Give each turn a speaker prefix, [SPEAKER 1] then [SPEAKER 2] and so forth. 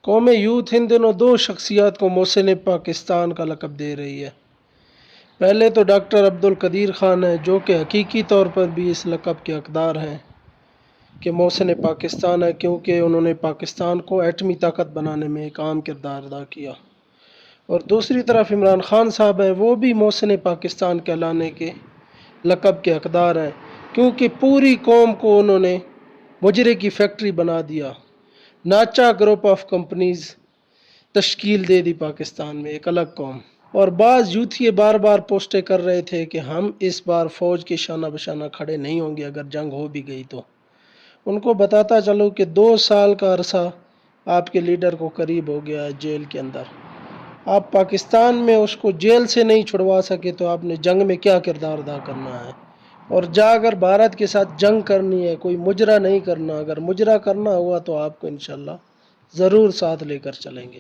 [SPEAKER 1] قوم یوتھ ان دنوں دو شخصیات کو محسن پاکستان کا لقب دے رہی ہے۔ پہلے تو ڈاکٹر عبدالقدیر خان ہیں، جو کہ حقیقی طور پر بھی اس لقب کے حقدار ہیں کہ محسن پاکستان ہے، کیونکہ انہوں نے پاکستان کو ایٹمی طاقت بنانے میں ایک اہم کردار ادا کیا۔ اور دوسری طرف عمران خان صاحب ہیں، وہ بھی محسن پاکستان کہلانے کے لقب کے حقدار ہیں، کیونکہ پوری قوم کو انہوں نے مجرے کی فیکٹری بنا دیا، ناچا گروپ آف کمپنیز تشکیل دے دی پاکستان میں، ایک الگ قوم۔ اور بعض یوتھی بار بار پوسٹیں کر رہے تھے کہ ہم اس بار فوج کے شانہ بشانہ کھڑے نہیں ہوں گے اگر جنگ ہو بھی گئی تو۔ ان کو بتاتا چلو کہ 2 سال کا عرصہ آپ کے لیڈر کو قریب ہو گیا ہے جیل کے اندر، آپ پاکستان میں اس کو جیل سے نہیں چھڑوا سکے تو آپ نے جنگ میں کیا کردار ادا کرنا ہے؟ اور اگر بھارت کے ساتھ جنگ کرنی ہے، کوئی مجرا نہیں کرنا، اگر مجرا کرنا ہوا تو آپ کو انشاءاللہ ضرور ساتھ لے کر چلیں گے۔